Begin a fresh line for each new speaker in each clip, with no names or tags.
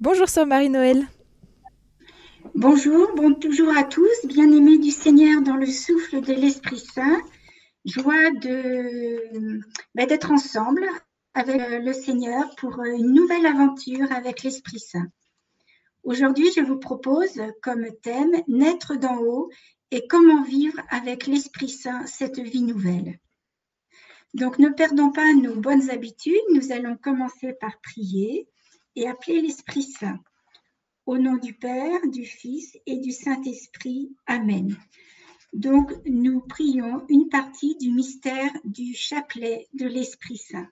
Bonjour sœur Marie-Noël.
Bonjour, bonjour à tous, bien-aimés du Seigneur dans le souffle de l'Esprit Saint. Joie d'être ensemble avec le Seigneur pour une nouvelle aventure avec l'Esprit Saint. Aujourd'hui, je vous propose comme thème naître d'en haut et comment vivre avec l'Esprit Saint cette vie nouvelle. Donc, ne perdons pas nos bonnes habitudes. Nous allons commencer par prier et appeler l'Esprit Saint. Au nom du Père, du Fils et du Saint-Esprit. Amen. Donc, nous prions une partie du mystère du chapelet de l'Esprit Saint.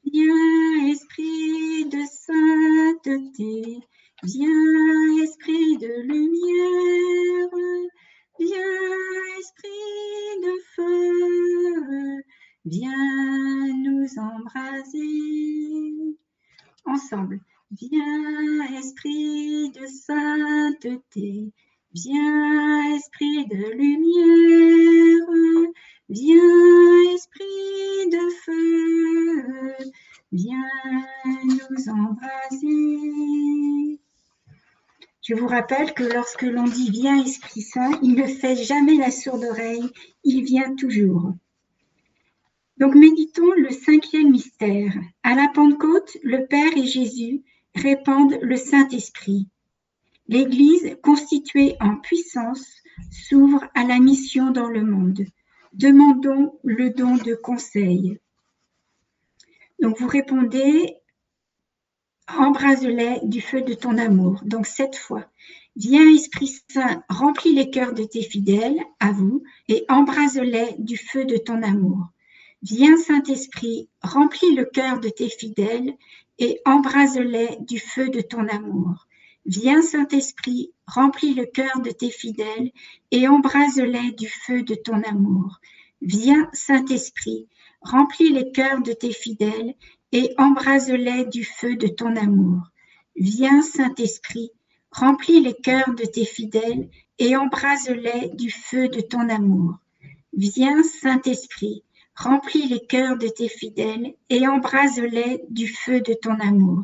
Viens, Esprit de sainteté, viens, Esprit de lumière, viens, Esprit de feu, viens nous embraser. Ensemble. Viens, Esprit de sainteté, viens, Esprit de lumière, viens, Esprit de feu, viens nous embraser. Je vous rappelle que lorsque l'on dit « Viens, Esprit Saint », il ne fait jamais la sourde oreille, il vient toujours. Donc méditons le 5e mystère. À la Pentecôte, le Père et Jésus répandent le Saint-Esprit. L'Église, constituée en puissance, s'ouvre à la mission dans le monde. Demandons le don de conseil. Donc vous répondez, embrase-les du feu de ton amour. Donc cette fois, viens Esprit Saint, remplis les cœurs de tes fidèles, à vous, et embrase-les du feu de ton amour. Viens Saint-Esprit, remplis le cœur de tes fidèles et embrase-les du feu de ton amour. Viens Saint-Esprit, remplis le cœur de tes fidèles et embrase-les du feu de ton amour. Viens Saint-Esprit, remplis les cœurs de tes fidèles et embrase-les du feu de ton amour. Viens Saint-Esprit, remplis les cœurs de tes fidèles et embrase-les du feu de ton amour. Viens Saint-Esprit, remplis les cœurs de tes fidèles et embrase-les du feu de ton amour.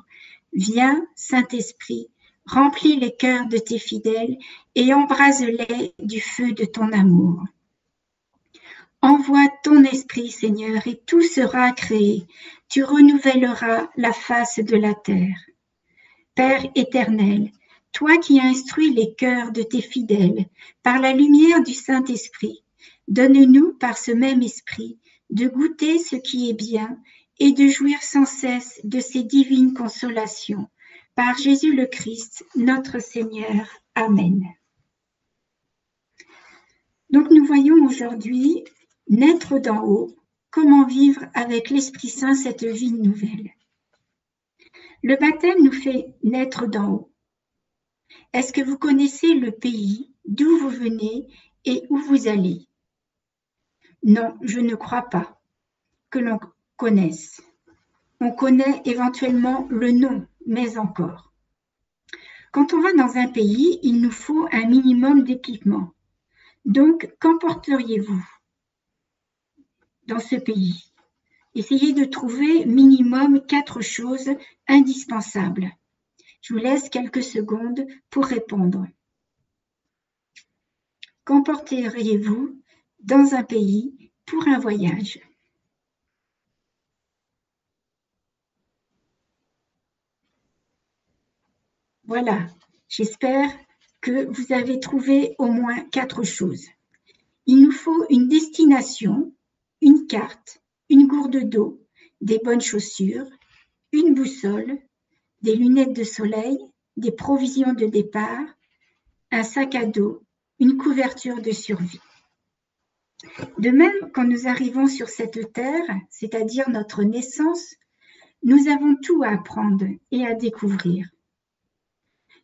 Viens, Saint-Esprit, remplis les cœurs de tes fidèles et embrase-les du feu de ton amour. Envoie ton esprit, Seigneur, et tout sera créé. Tu renouvelleras la face de la terre. Père éternel, toi qui instruis les cœurs de tes fidèles par la lumière du Saint-Esprit, donne-nous par ce même esprit de goûter ce qui est bien et de jouir sans cesse de ces divines consolations. Par Jésus le Christ, notre Seigneur. Amen. Donc nous voyons aujourd'hui naître d'en haut, comment vivre avec l'Esprit Saint cette vie nouvelle. Le baptême nous fait naître d'en haut. Est-ce que vous connaissez le pays d'où vous venez et où vous allez ? Non, je ne crois pas que l'on connaisse. On connaît éventuellement le nom, mais encore. Quand on va dans un pays, il nous faut un minimum d'équipement. Donc, qu'emporteriez-vous dans ce pays ? Essayez de trouver minimum 4 choses indispensables. Je vous laisse quelques secondes pour répondre. Qu'emporteriez-vous dans un pays pour un voyage ? Voilà, j'espère que vous avez trouvé au moins 4 choses. Il nous faut une destination, une carte, une gourde d'eau, des bonnes chaussures, une boussole, des lunettes de soleil, des provisions de départ, un sac à dos, une couverture de survie. De même, quand nous arrivons sur cette terre, c'est-à-dire notre naissance, nous avons tout à apprendre et à découvrir.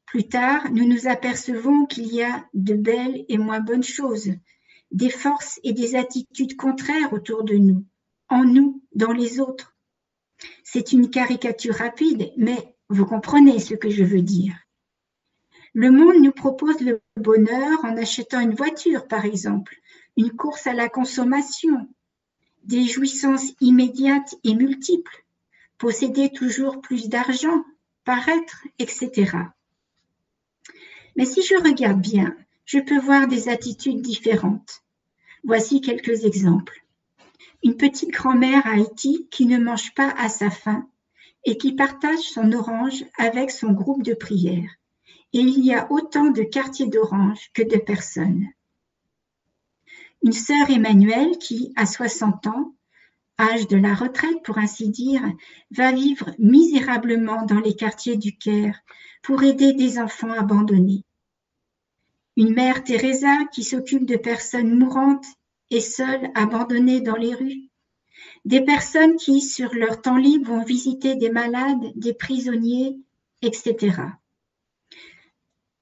Plus tard, nous nous apercevons qu'il y a de belles et moins bonnes choses, des forces et des attitudes contraires autour de nous, en nous, dans les autres. C'est une caricature rapide, mais vous comprenez ce que je veux dire. Le monde nous propose le bonheur en achetant une voiture, par exemple, une course à la consommation, des jouissances immédiates et multiples, posséder toujours plus d'argent, paraître, etc. Mais si je regarde bien, je peux voir des attitudes différentes. Voici quelques exemples. Une petite grand-mère à Haïti qui ne mange pas à sa faim et qui partage son orange avec son groupe de prière. Et il y a autant de quartiers d'orange que de personnes. Une sœur Emmanuelle qui, à 60 ans, âge de la retraite pour ainsi dire, va vivre misérablement dans les quartiers du Caire pour aider des enfants abandonnés. Une mère Teresa qui s'occupe de personnes mourantes et seules abandonnées dans les rues. Des personnes qui, sur leur temps libre, vont visiter des malades, des prisonniers, etc.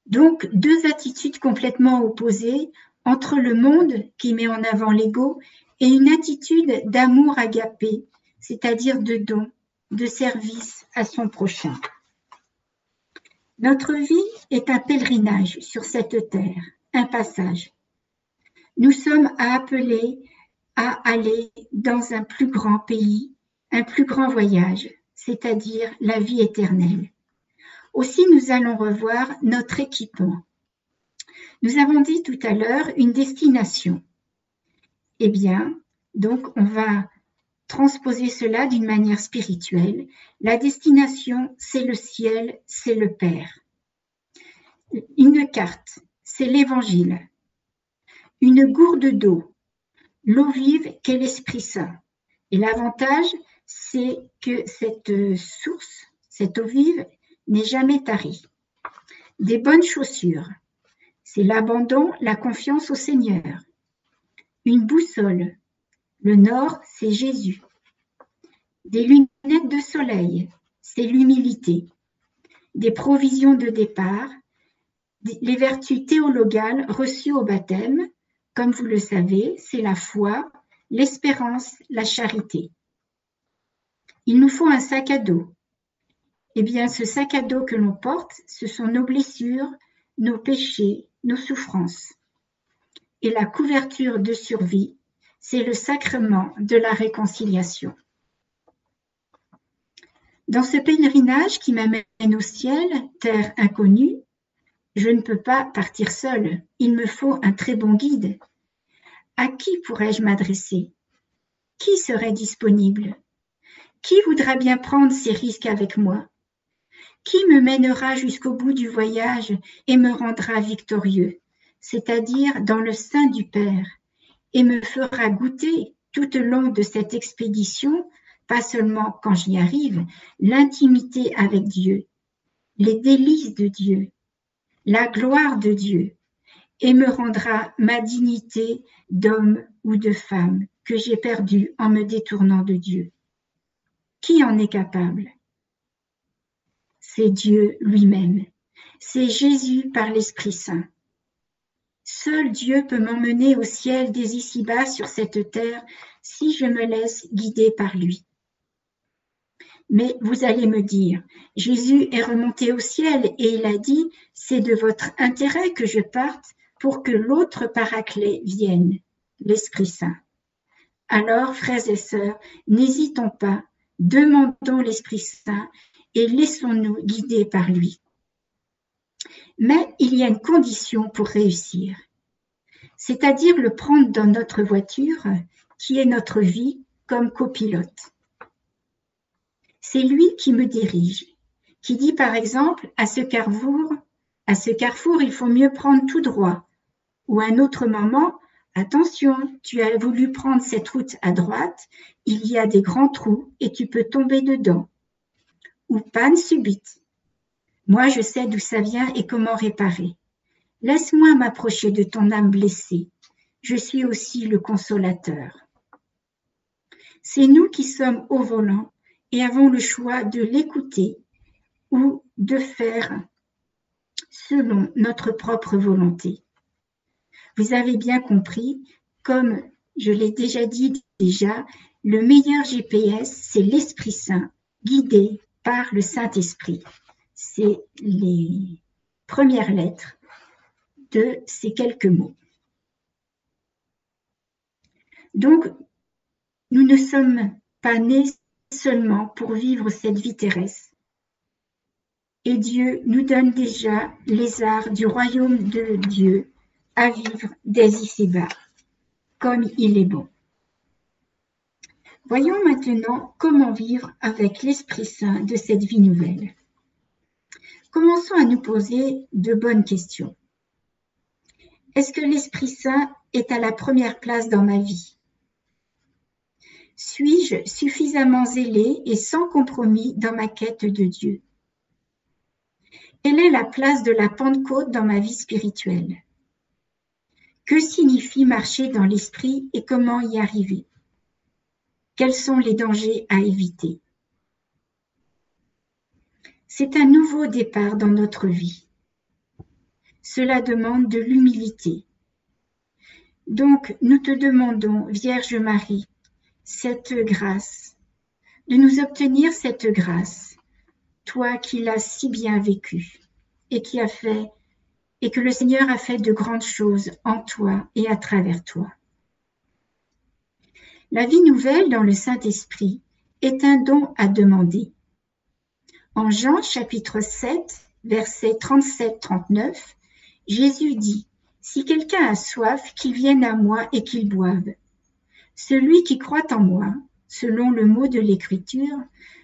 Donc, deux attitudes complètement opposées entre le monde qui met en avant l'ego et une attitude d'amour agapé, c'est-à-dire de don, de service à son prochain. Notre vie est un pèlerinage sur cette terre, un passage. Nous sommes appelés à aller dans un plus grand pays, un plus grand voyage, c'est-à-dire la vie éternelle. Aussi, nous allons revoir notre équipement. Nous avons dit tout à l'heure une destination. Eh bien, donc, on va transposer cela d'une manière spirituelle. La destination, c'est le ciel, c'est le Père. Une carte, c'est l'Évangile. Une gourde d'eau, l'eau vive qu'est l'Esprit Saint. Et l'avantage, c'est que cette source, cette eau vive, n'est jamais tarie. Des bonnes chaussures, c'est l'abandon, la confiance au Seigneur. Une boussole, le nord, c'est Jésus. Des lunettes de soleil, c'est l'humilité. Des provisions de départ, les vertus théologales reçues au baptême, comme vous le savez, c'est la foi, l'espérance, la charité. Il nous faut un sac à dos. Eh bien, ce sac à dos que l'on porte, ce sont nos blessures, nos péchés, nos souffrances. Et la couverture de survie, c'est le sacrement de la réconciliation. Dans ce pèlerinage qui m'amène au ciel, terre inconnue, je ne peux pas partir seule. Il me faut un très bon guide. À qui pourrais-je m'adresser? Qui serait disponible? Qui voudra bien prendre ces risques avec moi? Qui me mènera jusqu'au bout du voyage et me rendra victorieux, c'est-à-dire dans le sein du Père, et me fera goûter tout au long de cette expédition, pas seulement quand j'y arrive, l'intimité avec Dieu, les délices de Dieu, la gloire de Dieu, et me rendra ma dignité d'homme ou de femme que j'ai perdue en me détournant de Dieu. Qui en est capable? C'est Dieu lui-même. C'est Jésus par l'Esprit Saint. Seul Dieu peut m'emmener au ciel dès ici-bas sur cette terre si je me laisse guider par lui. Mais vous allez me dire, Jésus est remonté au ciel et il a dit, c'est de votre intérêt que je parte pour que l'autre paraclet vienne, l'Esprit Saint. Alors, frères et sœurs, n'hésitons pas, demandons l'Esprit Saint et laissons-nous guider par lui. Mais il y a une condition pour réussir, c'est-à-dire le prendre dans notre voiture, qui est notre vie, comme copilote. C'est lui qui me dirige, qui dit par exemple, à ce carrefour, il faut mieux prendre tout droit. Ou à un autre moment, attention, tu as voulu prendre cette route à droite, il y a des grands trous et tu peux tomber dedans. Ou panne subite. Moi, je sais d'où ça vient et comment réparer. Laisse-moi m'approcher de ton âme blessée. Je suis aussi le consolateur. C'est nous qui sommes au volant et avons le choix de l'écouter ou de faire selon notre propre volonté. Vous avez bien compris, comme je l'ai déjà dit le meilleur GPS, c'est l'Esprit Saint, guidé par le Saint-Esprit. C'est les premières lettres de ces quelques mots. Donc, nous ne sommes pas nés seulement pour vivre cette vie terrestre. et Dieu nous donne déjà les arts du royaume de Dieu à vivre dès ici-bas, comme il est bon. Voyons maintenant comment vivre avec l'Esprit Saint de cette vie nouvelle. Commençons à nous poser de bonnes questions. Est-ce que l'Esprit Saint est à la première place dans ma vie? Suis-je suffisamment zélé et sans compromis dans ma quête de Dieu? Quelle est la place de la Pentecôte dans ma vie spirituelle? Que signifie marcher dans l'Esprit et comment y arriver? Quels sont les dangers à éviter? C'est un nouveau départ dans notre vie. Cela demande de l'humilité. Donc, nous te demandons, Vierge Marie, cette grâce, de nous obtenir cette grâce, toi qui l'as si bien vécu et que le Seigneur a fait de grandes choses en toi et à travers toi. La vie nouvelle dans le Saint-Esprit est un don à demander. En Jean chapitre 7, versets 37-39, Jésus dit « Si quelqu'un a soif, qu'il vienne à moi et qu'il boive. Celui qui croit en moi, selon le mot de l'Écriture,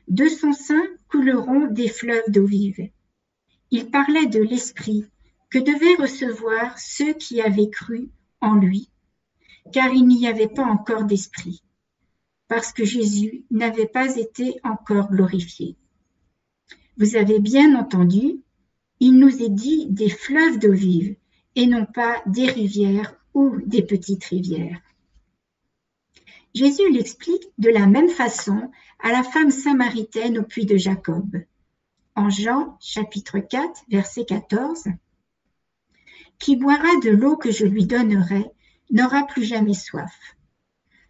de son sein couleront des fleuves d'eau vive. » Il parlait de l'Esprit que devaient recevoir ceux qui avaient cru en lui, car il n'y avait pas encore d'Esprit, parce que Jésus n'avait pas été encore glorifié. Vous avez bien entendu, il nous est dit des fleuves d'eau vive et non pas des rivières ou des petites rivières. Jésus l'explique de la même façon à la femme samaritaine au puits de Jacob. En Jean chapitre 4, verset 14, « Qui boira de l'eau que je lui donnerai n'aura plus jamais soif.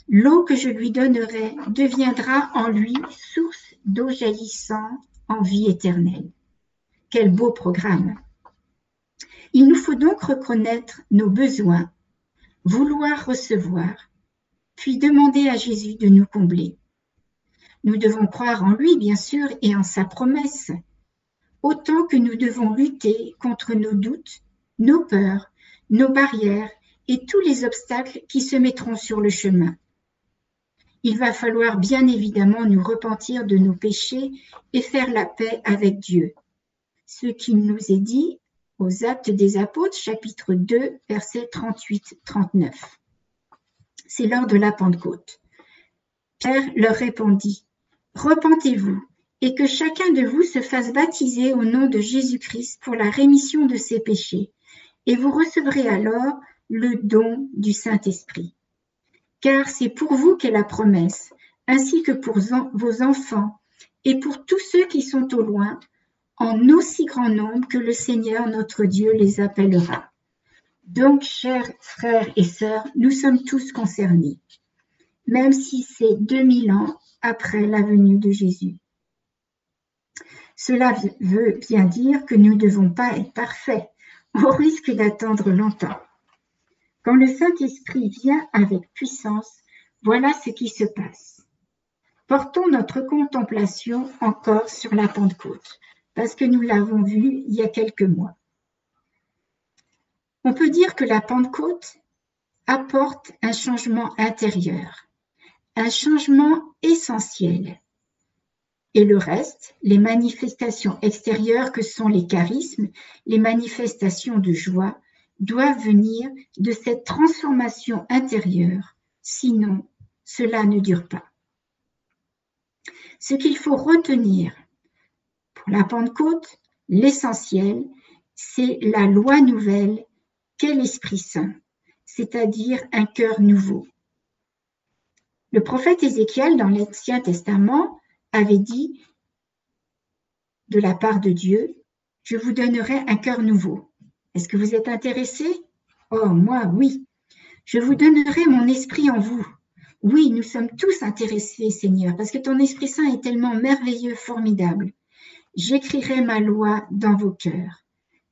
L'eau que je lui donnerai deviendra en lui source d'eau jaillissant en vie éternelle. » Quel beau programme! Il nous faut donc reconnaître nos besoins, vouloir recevoir, puis demander à Jésus de nous combler. Nous devons croire en lui, bien sûr, et en sa promesse, autant que nous devons lutter contre nos doutes, nos peurs, nos barrières et tous les obstacles qui se mettront sur le chemin. Il va falloir bien évidemment nous repentir de nos péchés et faire la paix avec Dieu. Ce qui nous est dit aux Actes des Apôtres, chapitre 2, versets 38-39. C'est lors de la Pentecôte. Pierre leur répondit, « Repentez-vous, et que chacun de vous se fasse baptiser au nom de Jésus-Christ pour la rémission de ses péchés, et vous recevrez alors le don du Saint-Esprit. Car c'est pour vous qu'est la promesse, ainsi que pour vos enfants, et pour tous ceux qui sont au loin, en aussi grand nombre que le Seigneur notre Dieu les appellera. » Donc, chers frères et sœurs, nous sommes tous concernés, même si c'est 2000 ans après la venue de Jésus. Cela veut bien dire que nous ne devons pas être parfaits, au risque d'attendre longtemps. Quand le Saint-Esprit vient avec puissance, voilà ce qui se passe. Portons notre contemplation encore sur la Pentecôte, parce que nous l'avons vu il y a quelques mois. On peut dire que la Pentecôte apporte un changement intérieur, un changement essentiel. Et le reste, les manifestations extérieures que sont les charismes, les manifestations de joie, doivent venir de cette transformation intérieure, sinon cela ne dure pas. Ce qu'il faut retenir pour la Pentecôte, l'essentiel, c'est la loi nouvelle qu'est l'Esprit Saint, c'est-à-dire un cœur nouveau. Le prophète Ézéchiel, dans l'Ancien Testament, avait dit de la part de Dieu, « Je vous donnerai un cœur nouveau. » Est-ce que vous êtes intéressés? Oh, moi, oui. « Je vous donnerai mon esprit en vous. » Oui, nous sommes tous intéressés, Seigneur, parce que ton Esprit Saint est tellement merveilleux, formidable. « J'écrirai ma loi dans vos cœurs. »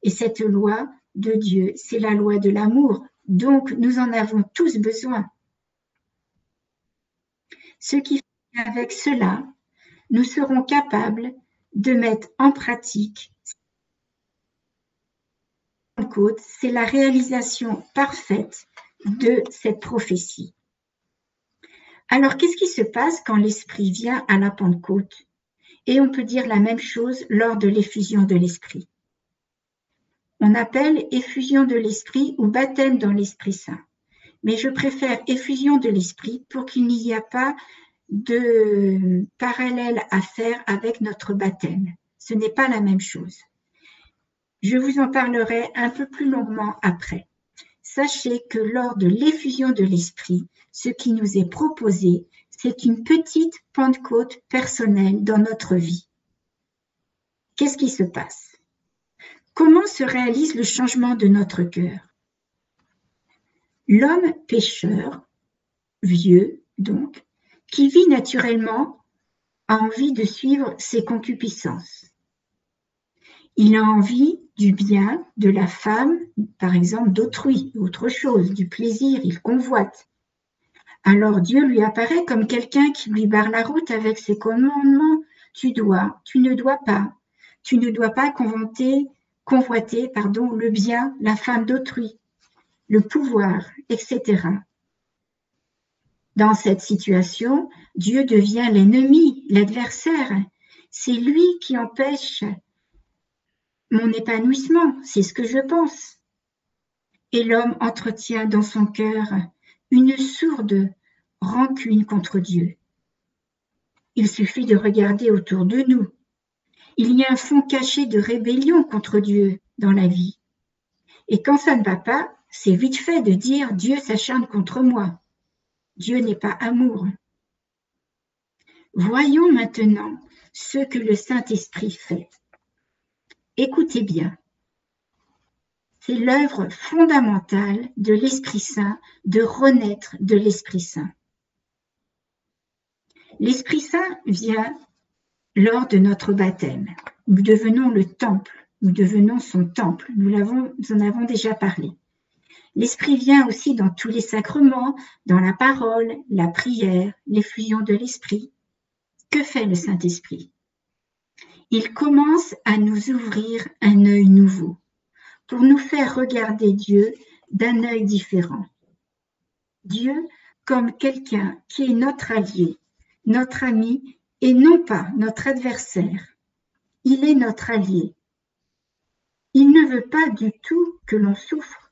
Et cette loi de Dieu, c'est la loi de l'amour. Donc, nous en avons tous besoin. Ce qui fait qu'avec cela, nous serons capables de mettre en pratique Pentecôte, c'est la réalisation parfaite de cette prophétie. Alors, qu'est-ce qui se passe quand l'Esprit vient à la Pentecôte? Et on peut dire la même chose lors de l'effusion de l'Esprit. On appelle effusion de l'Esprit ou baptême dans l'Esprit Saint. Mais je préfère effusion de l'Esprit pour qu'il n'y ait pas de parallèle à faire avec notre baptême. Ce n'est pas la même chose. Je vous en parlerai un peu plus longuement après. Sachez que lors de l'effusion de l'Esprit, ce qui nous est proposé, c'est une petite Pentecôte personnelle dans notre vie. Qu'est-ce qui se passe? Comment se réalise le changement de notre cœur? L'homme pécheur, vieux donc, qui vit naturellement, a envie de suivre ses concupiscences. Il a envie du bien de la femme, par exemple d'autrui, autre chose, du plaisir, il convoite. Alors Dieu lui apparaît comme quelqu'un qui lui barre la route avec ses commandements. Tu ne dois pas convoiter, le bien, la femme d'autrui, le pouvoir, etc. Dans cette situation, Dieu devient l'ennemi, l'adversaire. C'est lui qui empêche mon épanouissement, c'est ce que je pense. Et l'homme entretient dans son cœur une sourde rancune contre Dieu. Il suffit de regarder autour de nous. Il y a un fond caché de rébellion contre Dieu dans la vie. Et quand ça ne va pas, c'est vite fait de dire « Dieu s'acharne contre moi ». Dieu n'est pas amour. Voyons maintenant ce que le Saint-Esprit fait. Écoutez bien. C'est l'œuvre fondamentale de l'Esprit Saint de renaître de l'Esprit Saint. L'Esprit Saint vient lors de notre baptême. Nous devenons le temple, nous devenons son temple. Nous en avons déjà parlé. L'Esprit vient aussi dans tous les sacrements, dans la parole, la prière, l'effusion de l'Esprit. Que fait le Saint-Esprit? Il commence à nous ouvrir un œil nouveau, pour nous faire regarder Dieu d'un œil différent. Dieu comme quelqu'un qui est notre allié, notre ami et non pas notre adversaire. Il est notre allié. Il ne veut pas du tout que l'on souffre.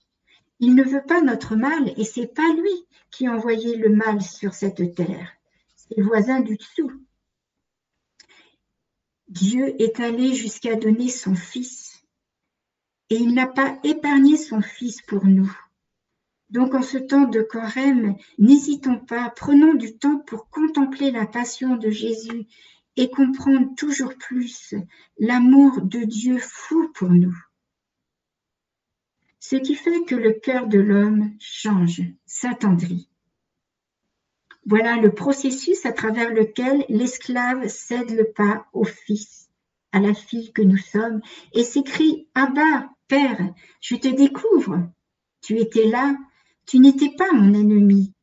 Il ne veut pas notre mal et c'est pas lui qui a envoyé le mal sur cette terre. C'est le voisin du dessous. Dieu est allé jusqu'à donner son Fils et il n'a pas épargné son Fils pour nous. Donc en ce temps de Carême, n'hésitons pas, prenons du temps pour contempler la passion de Jésus et comprendre toujours plus l'amour de Dieu fou pour nous. Ce qui fait que le cœur de l'homme change, s'attendrit. Voilà le processus à travers lequel l'esclave cède le pas au fils, à la fille que nous sommes, et s'écrie « Abba, Père, je te découvre. Tu étais là, tu n'étais pas mon ennemi,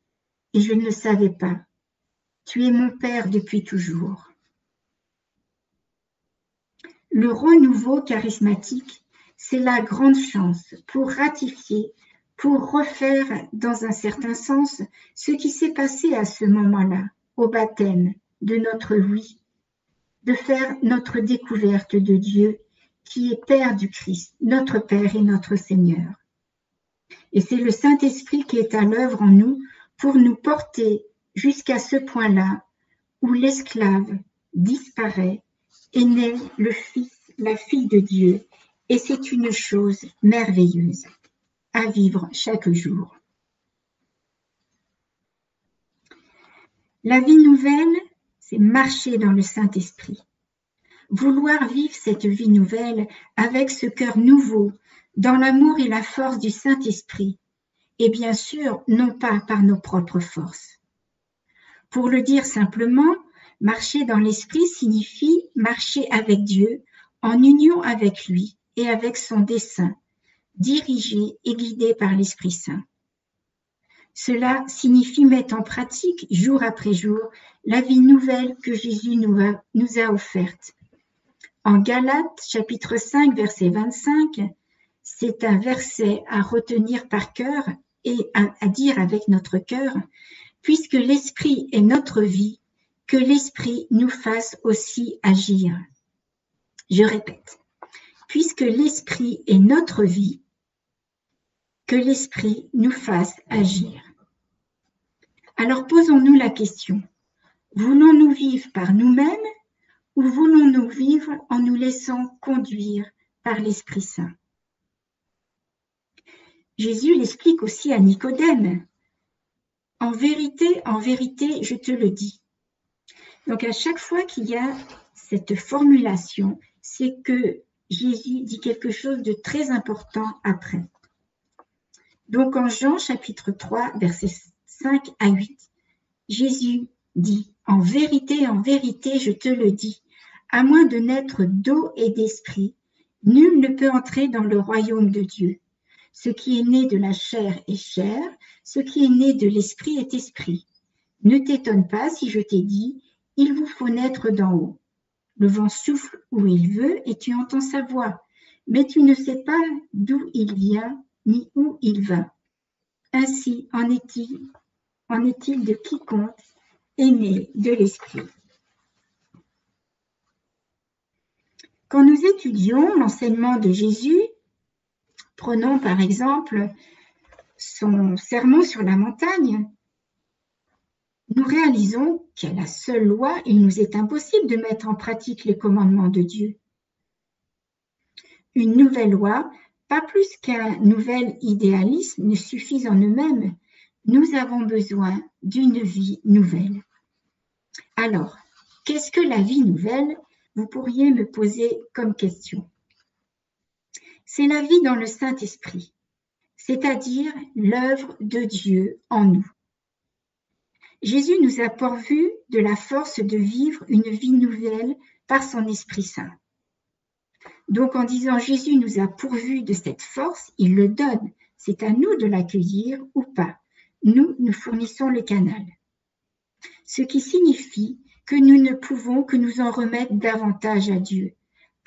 et je ne le savais pas. Tu es mon Père depuis toujours. » Le renouveau charismatique, c'est la grande chance pour ratifier, pour refaire dans un certain sens ce qui s'est passé à ce moment-là, au baptême de notre oui, de faire notre découverte de Dieu qui est Père du Christ, notre Père et notre Seigneur. Et c'est le Saint-Esprit qui est à l'œuvre en nous pour nous porter jusqu'à ce point-là où l'esclave disparaît et naît le Fils, la fille de Dieu. Et c'est une chose merveilleuse à vivre chaque jour. La vie nouvelle, c'est marcher dans le Saint-Esprit. Vouloir vivre cette vie nouvelle avec ce cœur nouveau, dans l'amour et la force du Saint-Esprit, et bien sûr, non pas par nos propres forces. Pour le dire simplement, marcher dans l'Esprit signifie marcher avec Dieu, en union avec lui, et avec son dessein, dirigé et guidé par l'Esprit Saint. Cela signifie mettre en pratique, jour après jour, la vie nouvelle que Jésus nous a offerte. En Galates, chapitre 5, verset 25, C'est un verset à retenir par cœur et à dire avec notre cœur, puisque l'Esprit est notre vie, que l'Esprit nous fasse aussi agir. Je répète, puisque l'Esprit est notre vie, que l'Esprit nous fasse agir. Alors posons-nous la question, voulons-nous vivre par nous-mêmes ou voulons-nous vivre en nous laissant conduire par l'Esprit Saint? Jésus l'explique aussi à Nicodème. En vérité, je te le dis. Donc à chaque fois qu'il y a cette formulation, c'est que Jésus dit quelque chose de très important après. Donc en Jean chapitre 3, versets 5 à 8, Jésus dit, en vérité, je te le dis, à moins de naître d'eau et d'esprit, nul ne peut entrer dans le royaume de Dieu. Ce qui est né de la chair est chair, ce qui est né de l'esprit est esprit. Ne t'étonne pas si je t'ai dit, il vous faut naître d'en haut. Le vent souffle où il veut et tu entends sa voix, mais tu ne sais pas d'où il vient ni où il va. Ainsi en est-il de quiconque est né de l'esprit. Quand nous étudions l'enseignement de Jésus, prenons par exemple son sermon sur la montagne, nous réalisons qu'à la seule loi, il nous est impossible de mettre en pratique les commandements de Dieu. Une nouvelle loi, pas plus qu'un nouvel idéalisme, ne suffit en eux-mêmes. Nous avons besoin d'une vie nouvelle. Alors, qu'est-ce que la vie nouvelle? Vous pourriez me poser comme question. C'est la vie dans le Saint-Esprit, c'est-à-dire l'œuvre de Dieu en nous. Jésus nous a pourvus de la force de vivre une vie nouvelle par son Esprit Saint. Donc en disant Jésus nous a pourvus de cette force, il le donne. C'est à nous de l'accueillir ou pas. Nous fournissons le canal. Ce qui signifie que nous ne pouvons que nous en remettre davantage à Dieu,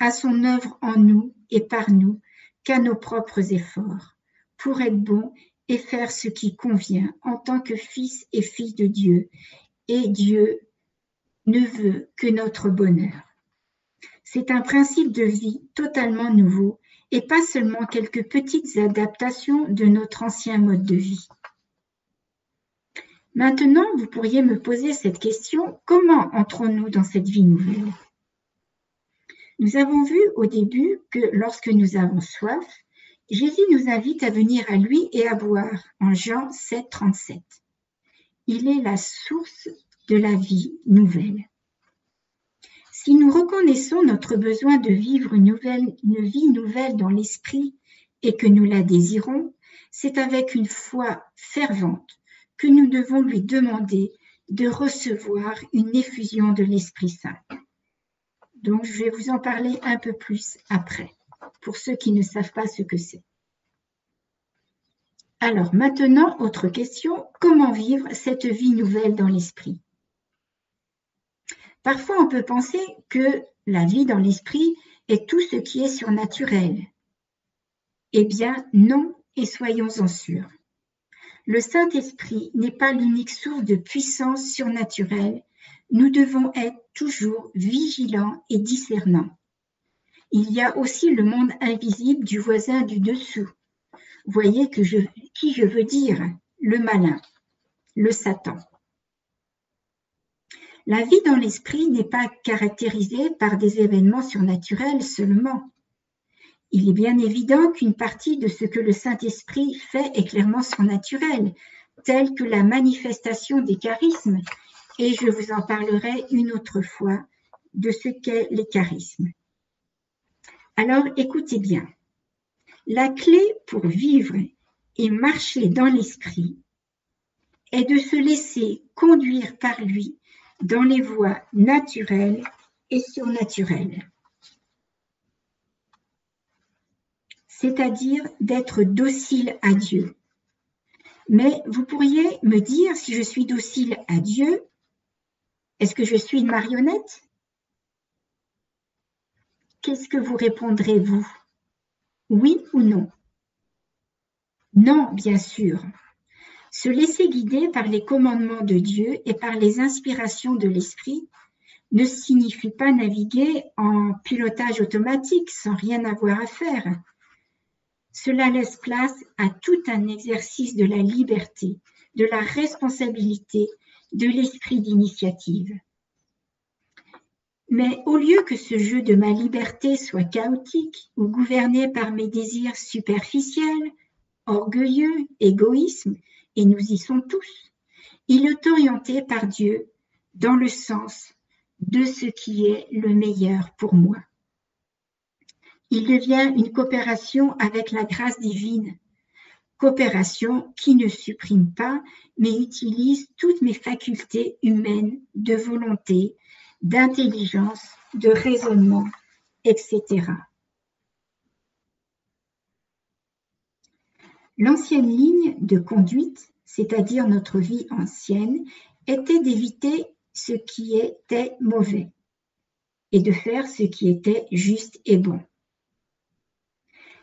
à son œuvre en nous et par nous, qu'à nos propres efforts, pour être bons et faire ce qui convient en tant que fils et filles de Dieu. Et Dieu ne veut que notre bonheur. C'est un principe de vie totalement nouveau et pas seulement quelques petites adaptations de notre ancien mode de vie. Maintenant, vous pourriez me poser cette question, comment entrons-nous dans cette vie nouvelle? Nous avons vu au début que lorsque nous avons soif, Jésus nous invite à venir à lui et à boire en Jean 7, 37. Il est la source de la vie nouvelle. Si nous reconnaissons notre besoin de vivre une vie nouvelle dans l'esprit et que nous la désirons, c'est avec une foi fervente que nous devons lui demander de recevoir une effusion de l'Esprit Saint. Donc, je vais vous en parler un peu plus après, pour ceux qui ne savent pas ce que c'est. Alors, maintenant, autre question, comment vivre cette vie nouvelle dans l'esprit? Parfois, on peut penser que la vie dans l'esprit est tout ce qui est surnaturel. Eh bien, non, et soyons-en sûrs. Le Saint-Esprit n'est pas l'unique source de puissance surnaturelle. Nous devons être toujours vigilants et discernants. Il y a aussi le monde invisible du voisin du dessous. Voyez qui je veux dire, le malin, le Satan. La vie dans l'esprit n'est pas caractérisée par des événements surnaturels seulement. Il est bien évident qu'une partie de ce que le Saint-Esprit fait est clairement surnaturelle, telle que la manifestation des charismes, et je vous en parlerai une autre fois de ce qu'est les charismes. Alors, écoutez bien. La clé pour vivre et marcher dans l'esprit est de se laisser conduire par lui dans les voies naturelles et surnaturelles. C'est-à-dire d'être docile à Dieu. Mais vous pourriez me dire, si je suis docile à Dieu, est-ce que je suis une marionnette? Qu'est-ce que vous répondrez, vous? Oui ou non? Non, bien sûr. Se laisser guider par les commandements de Dieu et par les inspirations de l'Esprit ne signifie pas naviguer en pilotage automatique sans rien avoir à faire. Cela laisse place à tout un exercice de la liberté, de la responsabilité, de l'esprit d'initiative. Mais au lieu que ce jeu de ma liberté soit chaotique ou gouverné par mes désirs superficiels, orgueilleux, égoïsme, et nous y sommes tous, il est orienté par Dieu dans le sens de ce qui est le meilleur pour moi. Il devient une coopération avec la grâce divine, coopération qui ne supprime pas, mais utilise toutes mes facultés humaines de volonté, d'intelligence, de raisonnement, etc. L'ancienne ligne de conduite, c'est-à-dire notre vie ancienne, était d'éviter ce qui était mauvais et de faire ce qui était juste et bon.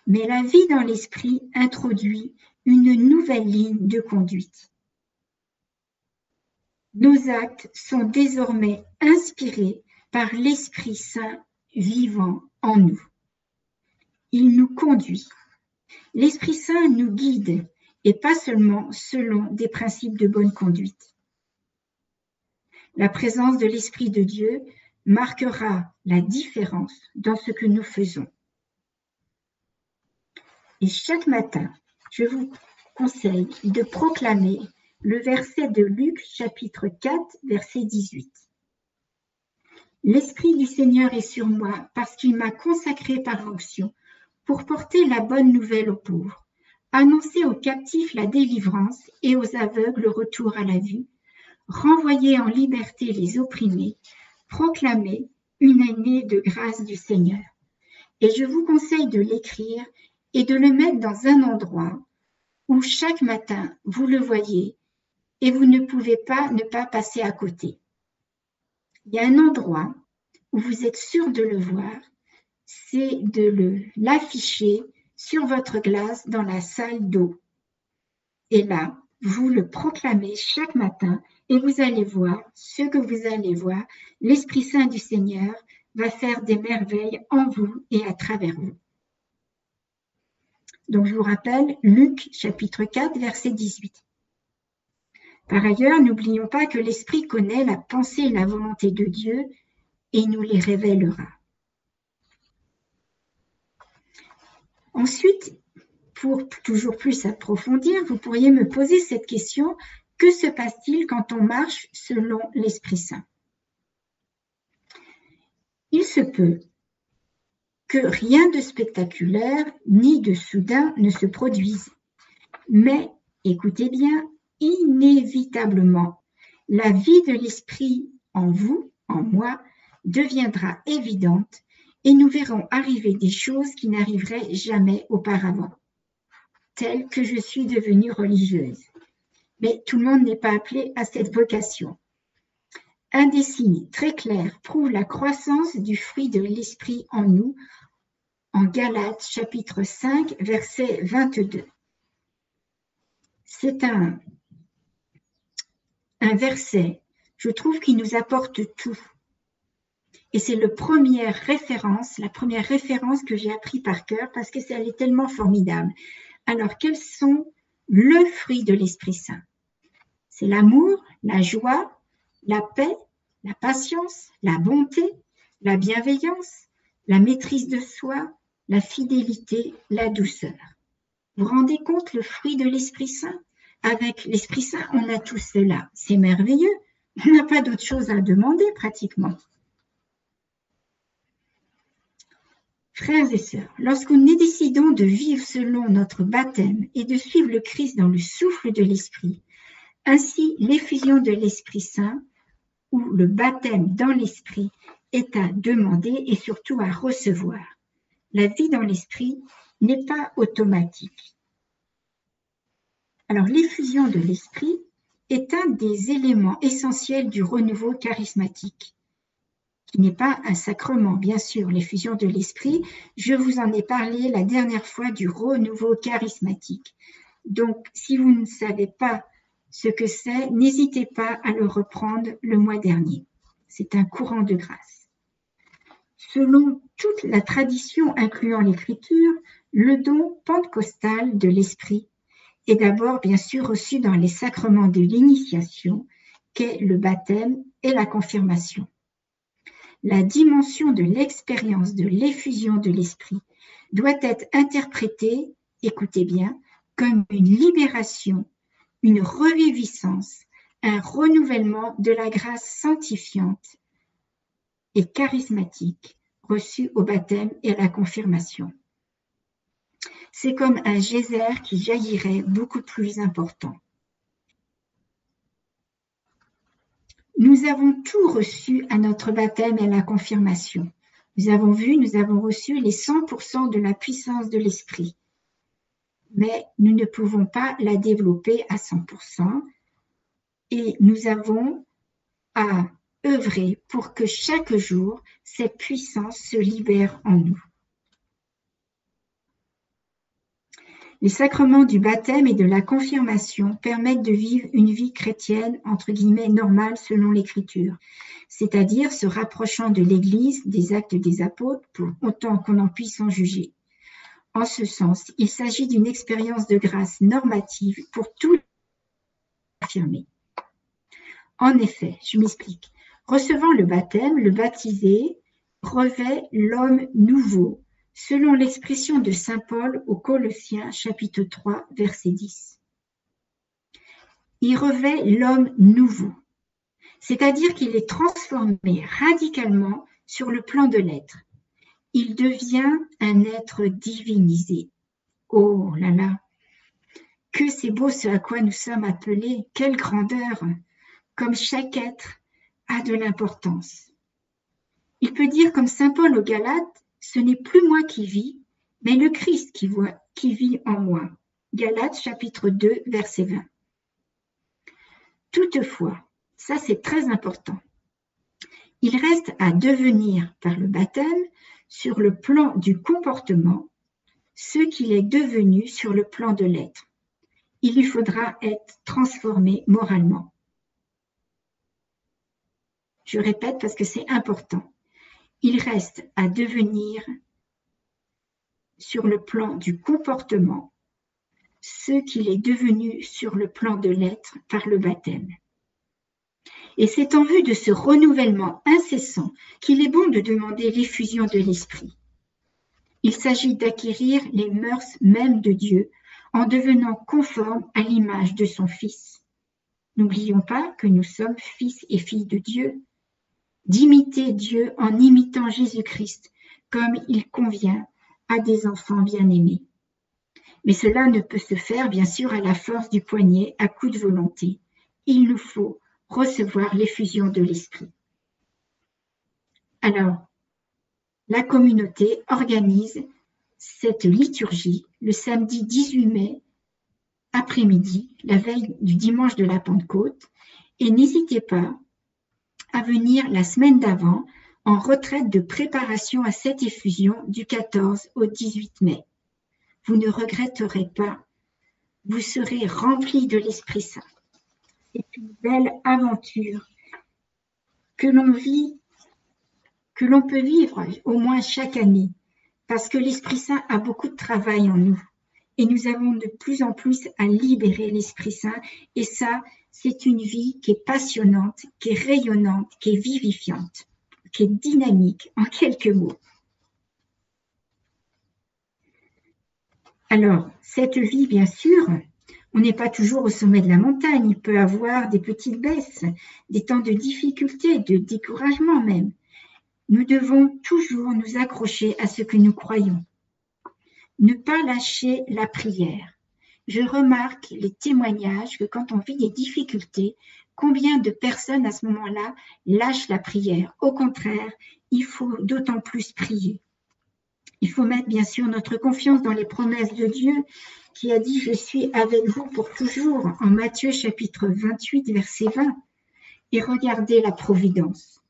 Mais la vie dans l'esprit introduit une nouvelle ligne de conduite. Nos actes sont désormais inspirés par l'Esprit Saint vivant en nous. Il nous conduit. L'Esprit Saint nous guide et pas seulement selon des principes de bonne conduite. La présence de l'Esprit de Dieu marquera la différence dans ce que nous faisons. Et chaque matin, je vous conseille de proclamer le verset de Luc, chapitre 4, verset 18. L'Esprit du Seigneur est sur moi parce qu'il m'a consacré par l'onction pour porter la bonne nouvelle aux pauvres, annoncer aux captifs la délivrance et aux aveugles le retour à la vue, renvoyer en liberté les opprimés, proclamer une année de grâce du Seigneur. Et je vous conseille de l'écrire et de le mettre dans un endroit où chaque matin vous le voyez et vous ne pouvez pas ne pas passer à côté. Il y a un endroit où vous êtes sûr de le voir, c'est de l'afficher sur votre glace dans la salle d'eau. Et là, vous le proclamez chaque matin et vous allez voir ce que vous allez voir. L'Esprit Saint du Seigneur va faire des merveilles en vous et à travers vous. Donc, je vous rappelle Luc, chapitre 4, verset 18. Par ailleurs, n'oublions pas que l'Esprit connaît la pensée et la volonté de Dieu et nous les révélera. Ensuite, pour toujours plus approfondir, vous pourriez me poser cette question, que se passe-t-il quand on marche selon l'Esprit Saint? Il se peut que rien de spectaculaire ni de soudain ne se produise, mais, écoutez bien, inévitablement, la vie de l'Esprit en vous, en moi, deviendra évidente et nous verrons arriver des choses qui n'arriveraient jamais auparavant, telles que je suis devenue religieuse. Mais tout le monde n'est pas appelé à cette vocation. Un des signes très clairs prouve la croissance du fruit de l'Esprit en nous, en Galates chapitre 5, verset 22. C'est un verset, je trouve, qui nous apporte tout. Et c'est la première référence que j'ai appris par cœur parce que elle est tellement formidable. Alors, quels sont le fruit de l'Esprit Saint? C'est l'amour, la joie, la paix, la patience, la bonté, la bienveillance, la maîtrise de soi, la fidélité, la douceur. Vous vous rendez compte le fruit de l'Esprit Saint? Avec l'Esprit Saint, on a tout cela. C'est merveilleux. On n'a pas d'autre chose à demander pratiquement. Frères et sœurs, lorsque nous décidons de vivre selon notre baptême et de suivre le Christ dans le souffle de l'Esprit, ainsi l'effusion de l'Esprit Saint ou le baptême dans l'Esprit est à demander et surtout à recevoir. La vie dans l'Esprit n'est pas automatique. Alors, l'effusion de l'Esprit est un des éléments essentiels du renouveau charismatique qui n'est pas un sacrement, bien sûr, l'effusion de l'esprit. Je vous en ai parlé la dernière fois du renouveau charismatique. Donc, si vous ne savez pas ce que c'est, n'hésitez pas à le reprendre le mois dernier. C'est un courant de grâce. Selon toute la tradition incluant l'écriture, le don pentecostal de l'esprit est d'abord bien sûr reçu dans les sacrements de l'initiation, qu'est le baptême et la confirmation. La dimension de l'expérience de l'effusion de l'esprit doit être interprétée, écoutez bien, comme une libération, une reviviscence, un renouvellement de la grâce sanctifiante et charismatique reçue au baptême et à la confirmation. C'est comme un geyser qui jaillirait beaucoup plus important. Nous avons tout reçu à notre baptême et à la confirmation. Nous avons vu, nous avons reçu les 100% de la puissance de l'esprit. Mais nous ne pouvons pas la développer à 100% et nous avons à œuvrer pour que chaque jour, cette puissance se libère en nous. Les sacrements du baptême et de la confirmation permettent de vivre une vie chrétienne, entre guillemets, normale selon l'Écriture, c'est-à-dire se rapprochant de l'Église, des actes des apôtres, pour autant qu'on en puisse en juger. En ce sens, il s'agit d'une expérience de grâce normative pour tous les confirmés. En effet, je m'explique. Recevant le baptême, le baptisé revêt l'homme nouveau, selon l'expression de saint Paul aux Colossiens, chapitre 3, verset 10. Il revêt l'homme nouveau, c'est-à-dire qu'il est transformé radicalement sur le plan de l'être. Il devient un être divinisé. Oh là là, que c'est beau ce à quoi nous sommes appelés, quelle grandeur, comme chaque être a de l'importance. Il peut dire comme saint Paul aux Galates, ce n'est plus moi qui vis, mais le Christ qui vit en moi. Galates chapitre 2, verset 20. Toutefois, ça c'est très important, il reste à devenir par le baptême, sur le plan du comportement, ce qu'il est devenu sur le plan de l'être. Il lui faudra être transformé moralement. Je répète parce que c'est important. Il reste à devenir sur le plan du comportement ce qu'il est devenu sur le plan de l'être par le baptême. Et c'est en vue de ce renouvellement incessant qu'il est bon de demander l'effusion de l'esprit. Il s'agit d'acquérir les mœurs mêmes de Dieu en devenant conforme à l'image de son Fils. N'oublions pas que nous sommes fils et filles de Dieu, d'imiter Dieu en imitant Jésus-Christ comme il convient à des enfants bien-aimés. Mais cela ne peut se faire, bien sûr, à la force du poignet, à coup de volonté. Il nous faut recevoir l'effusion de l'esprit. Alors, la communauté organise cette liturgie le samedi 18 mai après-midi, la veille du dimanche de la Pentecôte, et n'hésitez pas à venir la semaine d'avant en retraite de préparation à cette effusion du 14 au 18 mai. Vous ne regretterez pas, vous serez remplis de l'Esprit Saint. C'est une belle aventure que l'on vit, que l'on peut vivre au moins chaque année, parce que l'Esprit Saint a beaucoup de travail en nous. Et nous avons de plus en plus à libérer l'Esprit Saint. Et ça, c'est une vie qui est passionnante, qui est rayonnante, qui est vivifiante, qui est dynamique, en quelques mots. Alors, cette vie, bien sûr, on n'est pas toujours au sommet de la montagne. Il peut y avoir des petites baisses, des temps de difficulté, de découragement même. Nous devons toujours nous accrocher à ce que nous croyons. Ne pas lâcher la prière. Je remarque les témoignages que quand on vit des difficultés, combien de personnes à ce moment-là lâchent la prière. Au contraire, il faut d'autant plus prier. Il faut mettre bien sûr notre confiance dans les promesses de Dieu qui a dit « Je suis avec vous pour toujours » en Matthieu chapitre 28, verset 20. Et regardez la providence.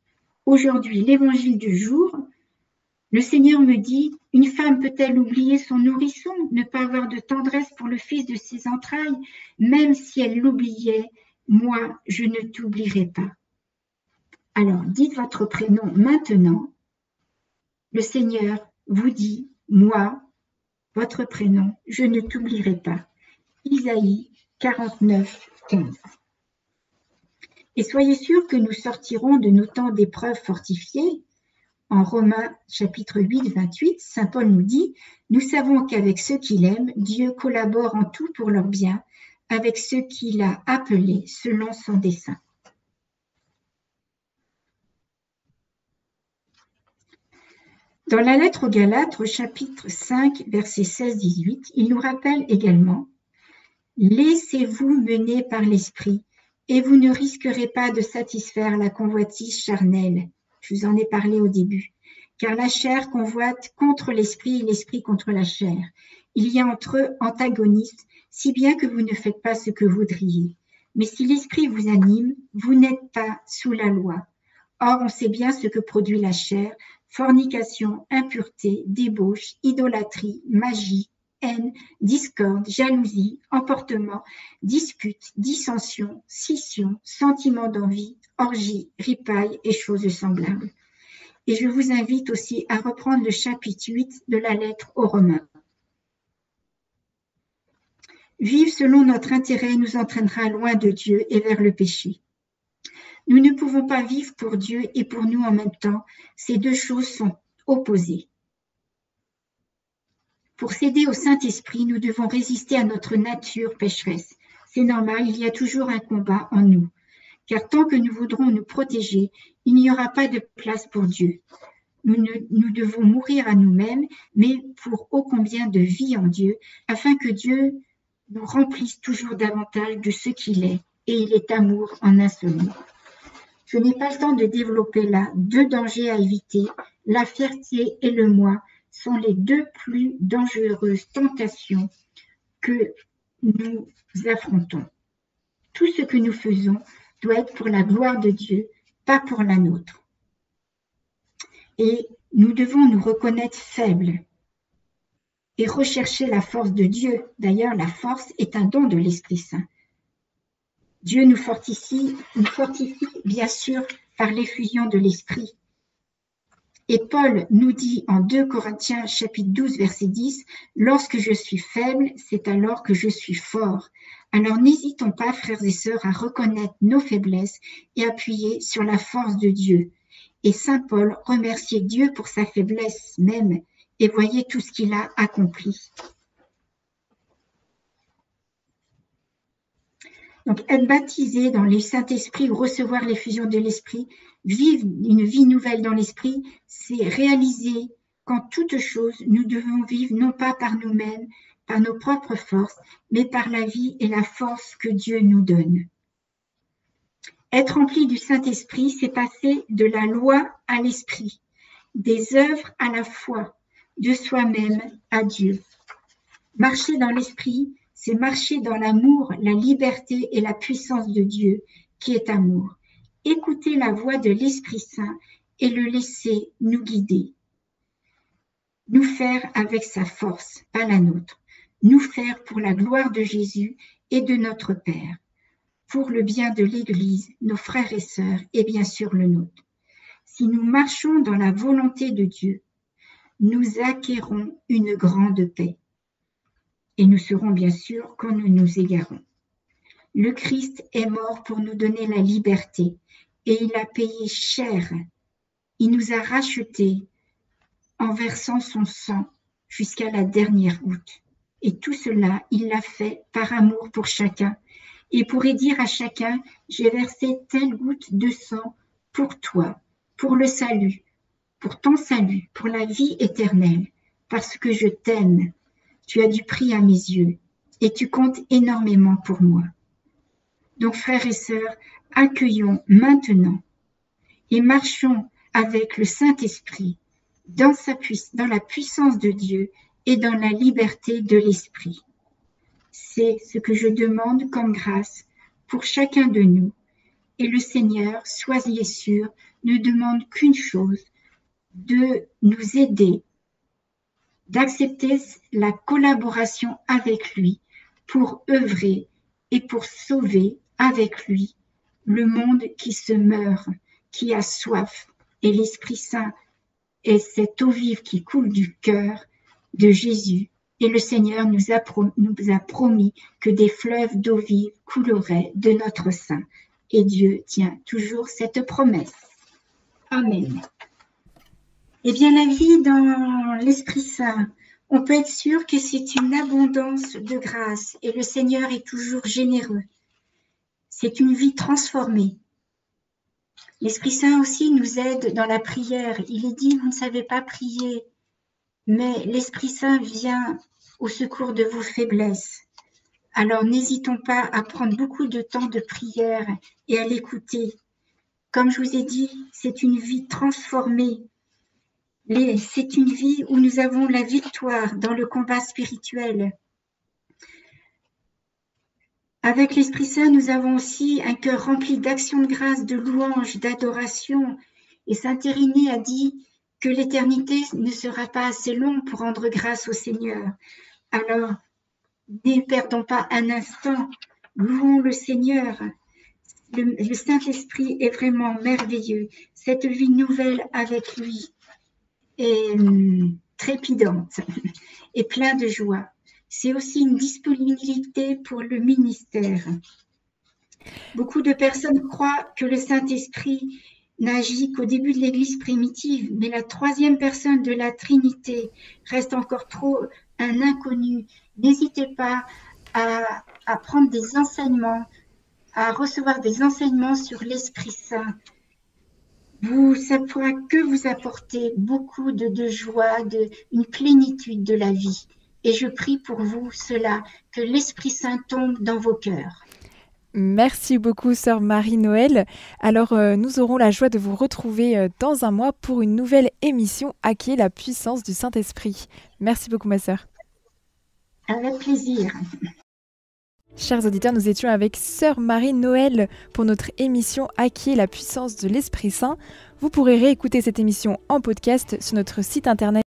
aujourd'hui l'évangile du jour, le Seigneur me dit, une femme peut-elle oublier son nourrisson, ne pas avoir de tendresse pour le fils de ses entrailles, même si elle l'oubliait, moi, je ne t'oublierai pas. Alors, dites votre prénom maintenant. Le Seigneur vous dit, moi, votre prénom, je ne t'oublierai pas. Isaïe 49, 15. Et soyez sûrs que nous sortirons de nos temps d'épreuves fortifiées. En Romains chapitre 8, 28, saint Paul nous dit « Nous savons qu'avec ceux qu'il aime, Dieu collabore en tout pour leur bien, avec ceux qu'il a appelés selon son dessein. » Dans la lettre aux Galates, au chapitre 5, versets 16-18, il nous rappelle également « Laissez-vous mener par l'esprit, et vous ne risquerez pas de satisfaire la convoitise charnelle. » Je vous en ai parlé au début. Car la chair convoite contre l'esprit et l'esprit contre la chair. Il y a entre eux antagonistes, si bien que vous ne faites pas ce que vous voudriez. Mais si l'esprit vous anime, vous n'êtes pas sous la loi. Or, on sait bien ce que produit la chair, fornication, impureté, débauche, idolâtrie, magie, haine, discorde, jalousie, emportement, dispute, dissension, scission, sentiment d'envie, orgie, ripaille et choses semblables. Et je vous invite aussi à reprendre le chapitre 8 de la lettre aux Romains. Vivre selon notre intérêt nous entraînera loin de Dieu et vers le péché. Nous ne pouvons pas vivre pour Dieu et pour nous en même temps. Ces deux choses sont opposées. Pour céder au Saint-Esprit, nous devons résister à notre nature pécheresse. C'est normal, il y a toujours un combat en nous. Car tant que nous voudrons nous protéger, il n'y aura pas de place pour Dieu. Nous devons mourir à nous-mêmes, mais pour ô combien de vie en Dieu, afin que Dieu nous remplisse toujours davantage de ce qu'il est, et il est amour en un seul mot. Je n'ai pas le temps de développer là deux dangers à éviter. La fierté et le moi sont les deux plus dangereuses tentations que nous affrontons. Tout ce que nous faisons doit être pour la gloire de Dieu, pas pour la nôtre. Et nous devons nous reconnaître faibles et rechercher la force de Dieu. D'ailleurs, la force est un don de l'Esprit Saint. Dieu nous fortifie bien sûr par l'effusion de l'Esprit. Et Paul nous dit en 2 Corinthiens chapitre 12 verset 10, « Lorsque je suis faible, c'est alors que je suis fort. » Alors n'hésitons pas, frères et sœurs, à reconnaître nos faiblesses et appuyer sur la force de Dieu. Et saint Paul remerciait Dieu pour sa faiblesse même et voyez tout ce qu'il a accompli. Donc, être baptisé dans le Saint-Esprit ou recevoir l'effusion de l'Esprit, vivre une vie nouvelle dans l'Esprit, c'est réaliser qu'en toute chose, nous devons vivre non pas par nous-mêmes, par nos propres forces, mais par la vie et la force que Dieu nous donne. Être rempli du Saint-Esprit, c'est passer de la loi à l'Esprit, des œuvres à la foi, de soi-même à Dieu. Marcher dans l'Esprit, c'est marcher dans l'amour, la liberté et la puissance de Dieu, qui est amour. Écouter la voix de l'Esprit Saint et le laisser nous guider. Nous faire avec sa force, pas la nôtre. Nous faire pour la gloire de Jésus et de notre Père. Pour le bien de l'Église, nos frères et sœurs et bien sûr le nôtre. Si nous marchons dans la volonté de Dieu, nous acquérons une grande paix. Et nous serons bien sûr quand nous nous égarons. Le Christ est mort pour nous donner la liberté et il a payé cher. Il nous a rachetés en versant son sang jusqu'à la dernière goutte. Et tout cela, il l'a fait par amour pour chacun. Il pourrait dire à chacun, j'ai versé telle goutte de sang pour toi, pour le salut, pour ton salut, pour la vie éternelle, parce que je t'aime. Tu as du prix à mes yeux et tu comptes énormément pour moi. Donc, frères et sœurs, accueillons maintenant et marchons avec le Saint-Esprit dans la puissance de Dieu et dans la liberté de l'Esprit. C'est ce que je demande comme grâce pour chacun de nous. Et le Seigneur, soyez sûr, ne demande qu'une chose, de nous aider, d'accepter la collaboration avec lui pour œuvrer et pour sauver avec lui le monde qui se meurt, qui a soif. Et l'Esprit Saint est cette eau vive qui coule du cœur de Jésus. Et le Seigneur nous a promis que des fleuves d'eau vive couleraient de notre sein. Et Dieu tient toujours cette promesse. Amen. Eh bien, la vie dans l'Esprit Saint, on peut être sûr que c'est une abondance de grâce et le Seigneur est toujours généreux. C'est une vie transformée. L'Esprit Saint aussi nous aide dans la prière. Il est dit, vous ne savez pas prier, mais l'Esprit Saint vient au secours de vos faiblesses. Alors, n'hésitons pas à prendre beaucoup de temps de prière et à l'écouter. Comme je vous ai dit, c'est une vie transformée. C'est une vie où nous avons la victoire dans le combat spirituel. Avec l'Esprit Saint, nous avons aussi un cœur rempli d'actions de grâce, de louanges, d'adoration. Et saint Irénée a dit que l'éternité ne sera pas assez longue pour rendre grâce au Seigneur. Alors, ne perdons pas un instant, louons le Seigneur. Le Saint-Esprit est vraiment merveilleux. Cette vie nouvelle avec lui est trépidante et plein de joie. C'est aussi une disponibilité pour le ministère. Beaucoup de personnes croient que le Saint-Esprit n'agit qu'au début de l'Église primitive, mais la troisième personne de la Trinité reste encore trop un inconnu. N'hésitez pas à prendre des enseignements, à recevoir des enseignements sur l'Esprit Saint. Ça ne pourra que vous apporter beaucoup de joie, une plénitude de la vie. Et je prie pour vous cela, que l'Esprit Saint tombe dans vos cœurs.
Merci beaucoup, sœur Marie-Noël. Alors, nous aurons la joie de vous retrouver dans un mois pour une nouvelle émission « Hacker la puissance du Saint-Esprit ». Merci beaucoup, ma sœur.
Avec plaisir.
Chers auditeurs, nous étions avec sœur Marie-Noël pour notre émission « Hacker la puissance de l'Esprit Saint ». Vous pourrez réécouter cette émission en podcast sur notre site internet